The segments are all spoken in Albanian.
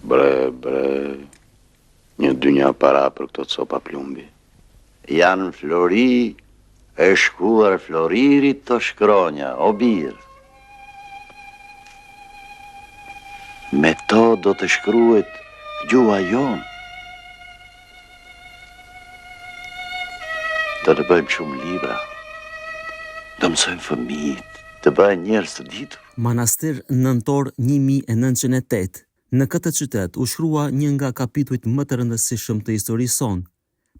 Bre, një dynja para për këto copa plumbi. Janë Flori, e shkuar Floririt të shkronja, o birë. Me to do të shkruet gjua jonë. Do të bëjmë shumë libra. Do mësojmë fëmijët, të bëjmë njerëz të ditur. Manastir nëntor 1908. Në këtë qytet u shkrua një nga kapitujt më të rëndësishëm të historisë sonë.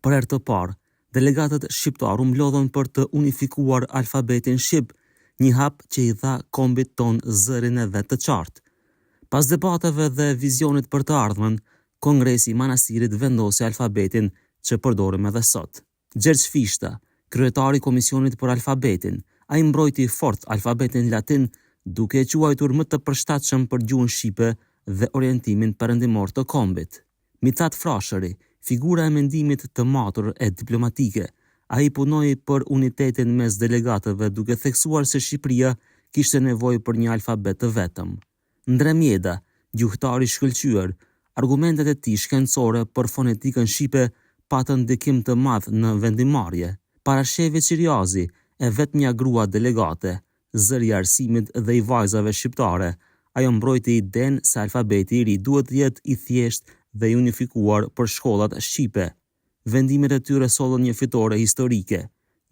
Për herë të parë, delegatët shqiptar u mblodhën për të unifikuar alfabetin shqip, një hap që i dha kombit ton zërin e vet të qartë. Pas debateve dhe vizionit për të ardhmen, Kongresi i Manastirit vendosi alfabetin që përdorim edhe sot. Gjergj Fishta, kryetari i Komisionit për Alfabetin, ai mbrojti fort alfabetin latin, duke e quajtur më të përshtatshëm për gjuhën shqipe dhe orientimin perëndimor të kombit. Mithat Frashëri, figura e mendimit të matur e diplomatike, ai punoi për unitetin mes delegatëve duke theksuar se Shqipëria kishte nevojë për një alfabet të vetëm. Ndrem Jeda, gjuhëtar i shkëlqyer, argumentet e tij shkencore për fonetikën shqipe patën ndikim të madh në vendimarrje. Parasheve Qiriazi, e vetmja grua delegate, zëri i arsimit dhe i vajzave shqiptare, ajo mbrojti idenë se alfabeti i ri duhet të jetë i thjeshtë dhe i unifikuar për shkollat shqipe. Vendimet e tyre sollën një fitore historike,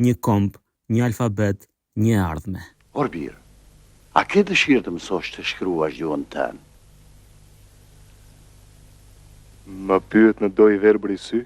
një komb, një alfabet, një ardhme. Orbir, a ke dëshirë të mësosh të shkruash gjuhën tënë? Më pyet në doj verbër i sy?